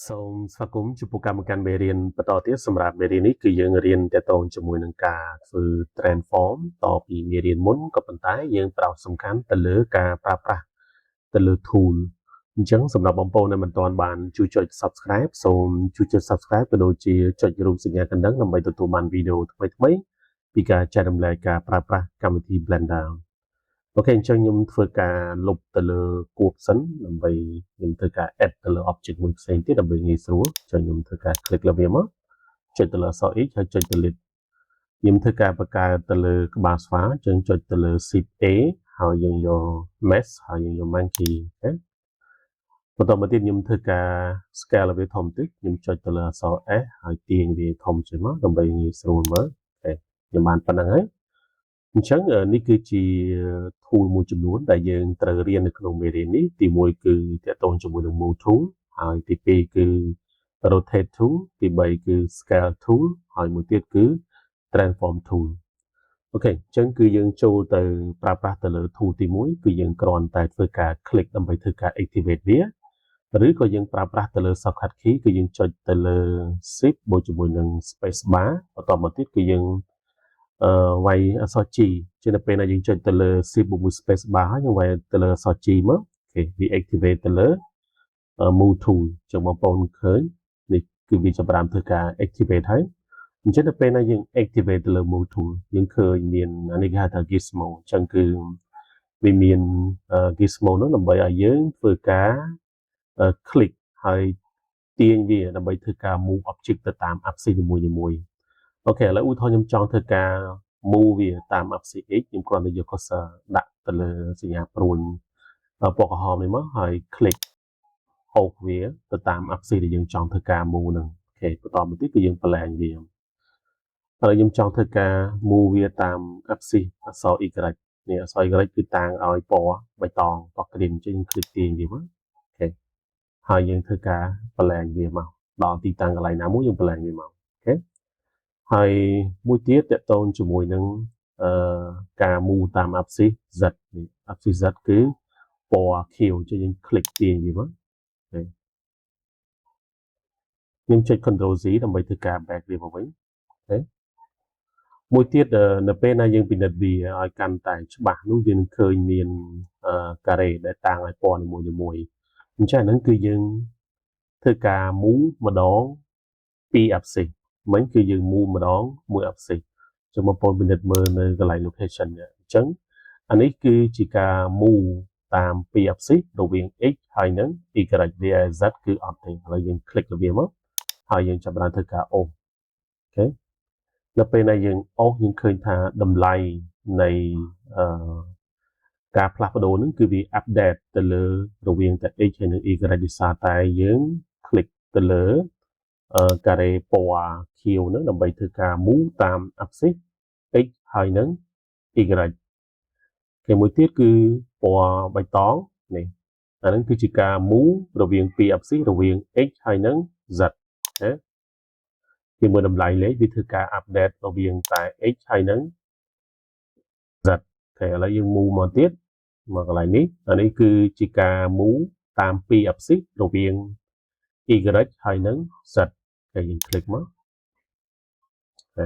សូមស្វាគមន៍ចំពោះកម្មការមេរៀនបន្តទៀតសម្រាប់មេរៀននេះគឺយើងរៀនទាក់ទងជាមួយនឹងការធ្វើ transform តពីមេរៀនមុនក៏ប៉ុន្តែយើងផ្ដោតសំខាន់ទៅលើការប្រើប្រាស់ទៅលើ tool អញ្ចឹងសម្រាប់បងប្អូនដែលមិនទាន់បានជួយចុច subscribe សូមជួយចុច subscribe ក៏ដូចជាចុចរូបសញ្ញាកណ្ដឹងដើម្បីទទួលបានវីដេអូថ្មីៗពីការចែករំលែកការប្រើប្រាស់កម្មវិធី Blender អូខេអញ្ចឹងខ្ញុំធ្វើការលុបទៅលើគួបសិនដើម្បីខ្ញុំធ្វើការ add ទៅលើ object មួយផ្សេងទៀតដើម្បីងាយស្រួលអញ្ចឹងខ្ញុំធ្វើការ click លើវាមកចុចទៅលើអក្សរ x ហើយចុច delete ខ្ញុំធ្វើការបង្កើតទៅលើក្បាលស្វាអញ្ចឹងចុចទៅលើ shift a ហើយយើងយក mesh ហើយយើងយក monkey អូខេបន្តមកទៀតខ្ញុំធ្វើការ scale វាធំតិចខ្ញុំចុចទៅលើអក្សរ s ហើយទាញវាធំជាងមកដើម្បីងាយស្រួលមើលអូខេខ្ញុំបានប៉ុណ្្នឹងហើយអញ្ចឹងនេះគឺជា tool មួយចំនួនដែលយើងត្រូវរៀននៅក្នុងមេរៀននេះទី1គឺទាក់ទងជាមួយនឹង move tool ហើយទី2គឺ rotate tool ទី3គឺ scale tool ហើយមួយទៀតគឺ transform tool អូខេអញ្ចឹងគឺយើងចូលទៅប្រើប្រាស់ទៅលើ tool ទី1គឺយើងគ្រាន់តែធ្វើការ click ដើម្បីធ្វើការ activate វាឬក៏យើងប្រើប្រាស់ទៅលើ shortcut key គឺយើងចុចទៅលើ shift បូកជាមួយនឹង space bar បន្តមកទៀតគឺយើងវាយអក្សរ G ជានៅពេលដែលយើងចុចទៅលើ shift បូកមួយ space bar ហើយយើងវាយទៅលើអក្សរ G មកអូខេវា activate ទៅលើ move tool ចឹងបងប្អូនឃើញនេះគឺវាចាប់ផ្ដើមធ្វើការ activate ហើយអញ្ចឹងនៅពេលដែលយើង activate ទៅលើ move tool យើងឃើញមានអានេះគេហៅថា gizmo អញ្ចឹងគឺវាមាន gizmo នោះដើម្បីឲ្យយើងធ្វើការ click ហើយទាញវាដើម្បីធ្វើការ move object ទៅតាម axis នីមួយៗអូខេឥឡូវឧទាហរណ៍ខ្ញុំចង់ធ្វើការ move វាតាម axis x ខ្ញុំគ្រាន់តែយក cursor ដាក់ទៅលើសញ្ញាព្រួញពណ៌ក្រហមនេះមកហើយ click អូសវាទៅតាម axis ដែលយើងចង់ធ្វើការ move ហ្នឹងអូខេបន្តមកទៀតគឺយើង plan វាឥឡូវខ្ញុំចង់ធ្វើការ move វាតាម axis អក្សរ y នេះអក្សរ y គឺតាំងឲ្យពណ៌បៃតងពណ៌ green អញ្ចឹងយើង click ទាញវាមកអូខេហើយយើងធ្វើការ plan វាមកដល់ទីតាំងកន្លែងណាមួយយើង plan វាមកអូខេហើយមួយទៀតតកតងជាមួយនឹងការ move តាម axis z នេះ axis z គឺពណ៌ខៀវអញ្ចឹងយើង click ទាញវាមកខ្ញុំចុច Ctrl Z ដើម្បីធ្វើការ back វាមកវិញអូខេមួយទៀតនៅពេលណាយើងពិនិត្យវាឲ្យកាន់តែច្បាស់នោះយើងនឹងឃើញមានការ៉េដែលតាំងឲ្យពណ៌នីមួយៗអញ្ចឹងហ្នឹងគឺយើងធ្វើការ move ម្ដងពីរ axis មិញគឺយើង move ម្ដងមួយ axis ចាំបងប្អូនពិនិត្យមើលនៅកន្លែង location នេះអញ្ចឹងអានេះគឺជាការ move តាមពីរ axis រវាង x ហើយនឹង y វា z គឺអត់ទេឥឡូវយើង click លើវាមកហើយយើងចាប់ផ្ដើមធ្វើការអូសអូខេនៅពេលដែលយើងអូសយើងឃើញថាតម្លៃនៃការផ្លាស់ប្ដូរហ្នឹងគឺវា update ទៅលើរវាងតែ x ហើយនិង y ដោយសារតែយើង click ទៅលើការ៉េពណ៌ខៀវហ្នឹងដើម្បីធ្វើការ move តាម axis x ហើយនឹង y គេមួយទៀតគឺពណ៌បៃតងនេះអាហ្នឹងគឺជាការ move រវាងពីរ axis រវាង x ហើយនិង z ណាជាមួយតម្លៃលេខវាធ្វើការ update រវាងតែ x ហើយនិង z អូខេឥឡូវយើង move មកទៀតមកកន្លែងនេះអានេះគឺជាការ move តាមពីរ axis រវាង y ហើយនិង z គេយើង click មកអូខេ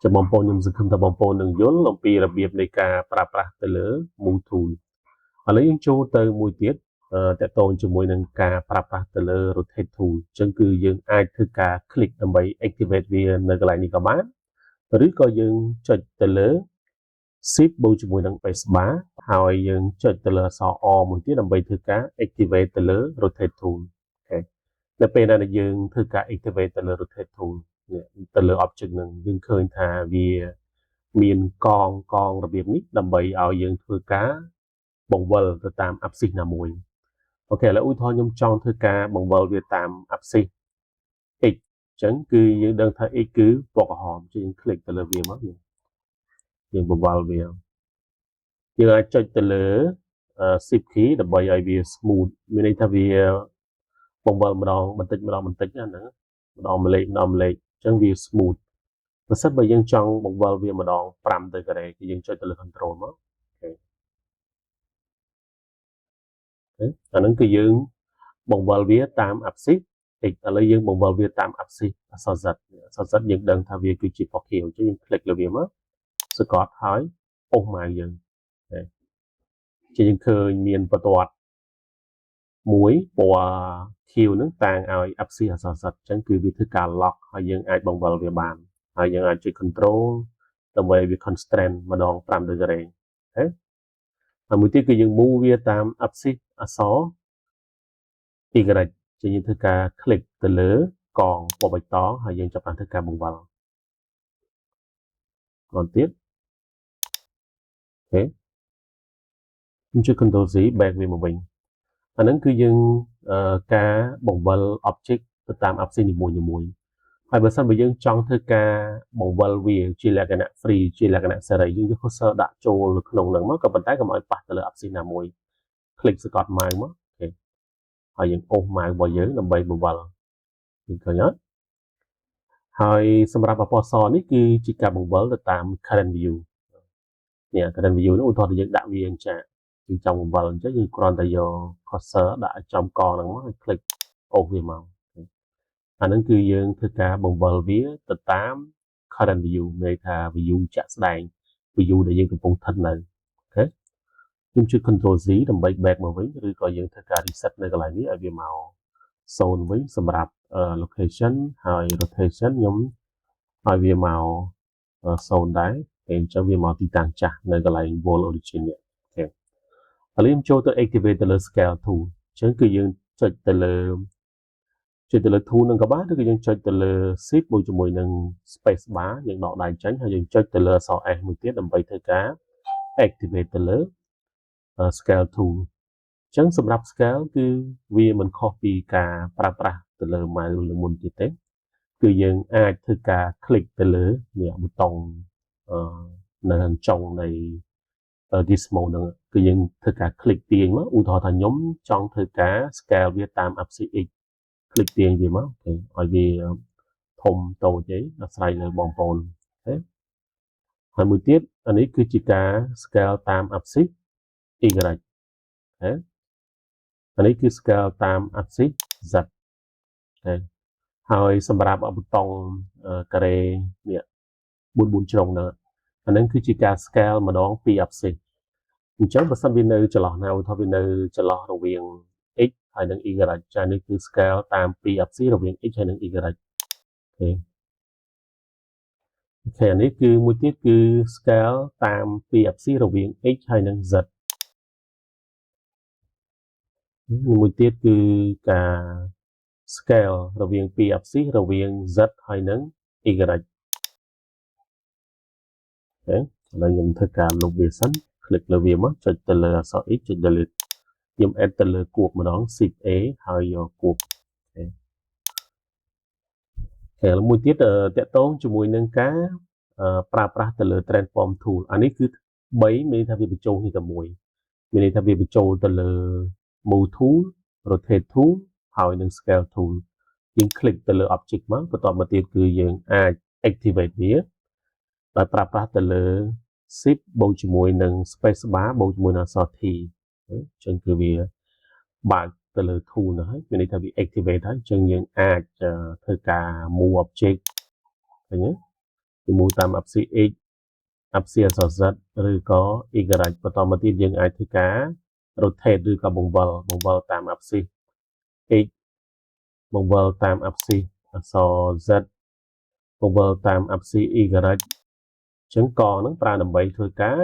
ចាំបងប្អូនខ្ញុំសង្ឃឹមថាបងប្អូននឹងយល់អំពីរបៀបនៃការប្រើប្រាស់ទៅលើ move tool ឥឡូវយើងចូលទៅមួយទៀតតកតងជាមួយនឹងការប្រើប្រាស់ទៅលើ rotate tool អញ្ចឹងគឺយើងអាចធ្វើការ click ដើម្បី activate វានៅកន្លែងនេះក៏បានឬក៏យើងចុចទៅលើ shift បូកជាមួយនឹង space bar ហើយយើងចុចទៅលើអក្សរ R មួយទៀតដើម្បីធ្វើការ activate ទៅលើ rotate tool អូខេនៅពេលដែលយើងធ្វើការ activate ទៅលើ rotate tool ទៅលើ object នឹងយើងឃើញថាវាមានកងរបៀបនេះដើម្បីឲ្យយើងធ្វើការបង្វិលទៅតាម axis ណាមួយអូខេឥឡូវឧទាហរណ៍ខ្ញុំចង់ធ្វើការបង្វិលវាតាម axis x អញ្ចឹងគឺយើងដឹងថា x គឺពណ៌ក្រហមអញ្ចឹងយើង click ទៅលើវាមកយើងបង្វិលវាយើងអាចចុចទៅលើ shift key ដើម្បីឲ្យវា smooth មានន័យថាវាបង្វិលម្ដងបន្តិចម្ដងណាហ្នឹងម្ដងម្លេកម្ដងម្លេកអញ្ចឹងវា smooth បើសិនបើយើងចង់បង្វិលវាម្ដង5ទៅការ៉េគឺយើងចុចទៅលើ control មកអូខេអាហ្នឹងគឺយើងបង្វិលវាតាម axis x ឥឡូវយើងបង្វិលវាតាម axis អក្សរ z អក្សរ z យើងដឹងថាវាគឺជាពណ៌ខៀវអញ្ចឹងយើង click លើវាមកសកត់ហើយអូសម៉ៅយើងជាយើងឃើញមានបន្ទាត់មួយពណ៌ខៀវហ្នឹងតាំងឲ្យ axis អក្សរ z អញ្ចឹងគឺវាធ្វើការ lock ហើយយើងអាចបង្វិលវាបានហើយយើងអាចចុច control ដើម្បីវា constraint ម្ដង5 degree ហើយមួយទៀតគឺយើង move វាតាម axis អក្សរ y ជាយើងធ្វើការ click ទៅលើកងពណ៌បៃតងហើយយើងចាប់បានធ្វើការបង្វិលបន្តទៀតអូខេខ្ញុំចុច control C back វាមកវិញអាហ្នឹងគឺយើងការបង្វិល object ទៅតាម axis នីមួយៗហើយបើសិនបើយើងចង់ធ្វើការបង្វិលវាជាលក្ខណៈ free ជាលក្ខណៈសេរីយើងយក cursor ដាក់ចូលនៅក្នុងហ្នឹងមកក៏ប៉ុន្តែកុំឲ្យប៉ះទៅលើ axis ណាមួយ click សកត់ម៉ៅមកអូខេហើយយើងអូសម៉ៅរបស់យើងដើម្បីបង្វិលឃើញអត់ហើយសម្រាប់ពណ៌សនេះគឺជាការបង្វិលទៅតាម current view នេះ current view នោះឧទាហរណ៍យើងដាក់វាអញ្ចឹងយើងចង់បង្វិលអញ្ចឹងយើងគ្រាន់តែយក cursor ដាក់ឲ្យចំកហ្នឹងមកហើយ click អូសវាមកអាហ្នឹងគឺយើងធ្វើការបង្វិលវាទៅតាម current view ន័យថា view ជាក់ស្ដែង view ដែលយើងកំពុងស្ថិតនៅអូខេខ្ញុំចុច control Z ដើម្បី back មកវិញឬក៏យើងធ្វើការ reset នៅកន្លែងនេះឲ្យវាមក zone វិញសម្រាប់ location ហើយ rotation ខ្ញុំឲ្យវាមក zone ដែរហើយអញ្ចឹងវាមកទីតាំងចាស់នៅកន្លែង world origin នេះអូខេឥឡូវខ្ញុំចូលទៅ activate ទៅលើ scale tool អញ្ចឹងគឺយើងចុចទៅលើ tool នឹងក៏បានឬក៏យើងចុចទៅលើ shift បូកជាមួយនឹង space bar យើងដកដៃចេញហើយយើងចុចទៅលើអក្សរ S មួយទៀតដើម្បីធ្វើការ activate ទៅលើ scale tool អញ្ចឹងសម្រាប់ scale គឺវាមិនខុសពីការប្រើប្រាស់ទៅលើ mouse លើមុនទៀតទេគឺយើងអាចធ្វើការ click ទៅលើនេះប៊ូតុងនៅខាងចុងនៃ gizmo ហ្នឹងគឺយើងធ្វើការ click ទាញមកឧទាហរណ៍ថាខ្ញុំចង់ធ្វើការ scale វាតាម axis x click ទាញវាមកឲ្យវាធំតូចអីអាស្រ័យលើបងប្អូនអូខេហើយមួយទៀតអានេះគឺជាការ scale តាម axis y អូខេអានេះគឺ scale តាម axis z អូខេហើយសម្រាប់ប៊ូតុងការ៉េនេះ4ជ្រុងហ្នឹងអាហ្នឹងគឺជាការ scale ម្ដងពី axis អញ្ចឹងបើសិនវានៅចន្លោះណាឧទាហរណ៍វានៅចន្លោះរវាង x ហើយនិង y ចានេះគឺ scale តាមពី axis រវាង x ហើយនិង y អូខេអានេះគឺមួយទៀតគឺ scale តាមពី axis រវាង x ហើយនិង z មួយទៀតគឺការ scale រវាងពី axis រវាង z ហើយនិង y អូខេឥឡូវខ្ញុំធ្វើការលុបវាសិន click លើវាមកចុចទៅលើអក្សរ x ចុច delete ខ្ញុំ add ទៅលើគួបម្ដង shift A ហើយយកគួបហើយមួយទៀតតកតងជាមួយនឹងការប្រើប្រាស់ទៅលើ transform tool អានេះគឺ3មានន័យថាវាបញ្ចូលគ្នាតែមួយមានន័យថាវាបញ្ចូលទៅលើ move tool rotate tool ហើយនិង scale tool យើង click ទៅលើ object មកបន្ទាប់មកទៀតគឺយើងអាច activate វាដោយប្រើប្រាស់ទៅលើ shift បូកជាមួយនឹង space bar បូកជាមួយនឹងអក្សរ T អញ្ចឹងគឺវាបើកទៅលើ tool ហ្នឹងហើយមានន័យថាវា activate ហើយអញ្ចឹងយើងអាចធ្វើការ move object ឃើញទេគឺ move តាម axis x axis អក្សរ z ឬក៏ y បន្តមកទៀតយើងអាចធ្វើការ rotate ឬក៏បង្វិលតាម axis x បង្វិលតាម axis អក្សរ z បង្វិលតាម axis y អញ្ចឹងកហ្នឹងប្រើដើម្បីធ្វើការ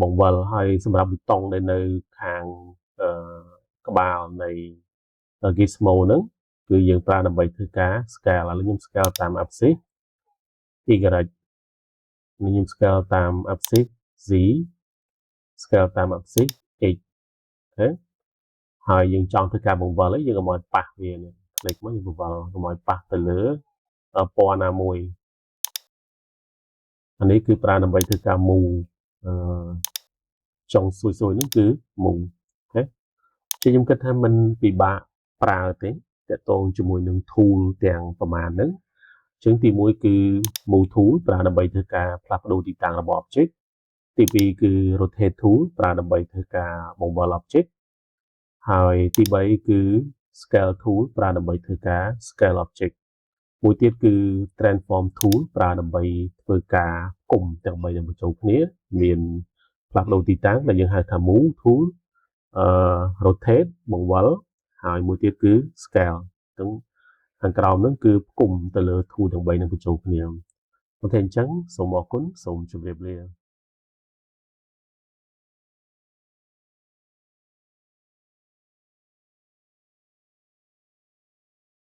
បង្វិលហើយសម្រាប់ប៊ូតុងដែលនៅខាងក្បាលនៃ gizmo ហ្នឹងគឺយើងប្រើដើម្បីធ្វើការ scale ឥឡូវខ្ញុំ scale តាម axis y ខ្ញុំ scale តាម axis z scale តាម axis x អូខេហើយយើងចង់ធ្វើការបង្វិលហើយយើងកុំឲ្យប៉ះវា click មកយើងបង្វិលកុំឲ្យប៉ះទៅលើពណ៌ណាមួយអានេះគឺប្រើដើម្បីធ្វើការ move ចុងស្រួយៗហ្នឹងគឺ move អូខេជាខ្ញុំគិតថាมันពិបាកប្រើទេតកតងជាមួយនឹង tool ទាំងប្រមាណហ្នឹងអញ្ចឹងទី1គឺ move tool ប្រើដើម្បីធ្វើការផ្លាស់ប្ដូរទីតាំងរបស់ object ទី2គឺ rotate tool ប្រើដើម្បីធ្វើការបង្វិល object ហើយទី3គឺ scale tool ប្រើដើម្បីធ្វើការ scale object មួយទៀតគឺ transform tool ប្រើដើម្បីធ្វើការគុំទាំង3នឹងបញ្ចូលគ្នាមានផ្លាស់ប្ដូរទីតាំងដែលយើងហៅថា move tool rotate បង្វិលហើយមួយទៀតគឺ scale ទាំងខាងក្រោមហ្នឹងគឺគុំទៅលើ tool ទាំង3នឹងបញ្ចូលគ្នាអូខេអញ្ចឹងសូមអរគុណសូមជម្រាបលា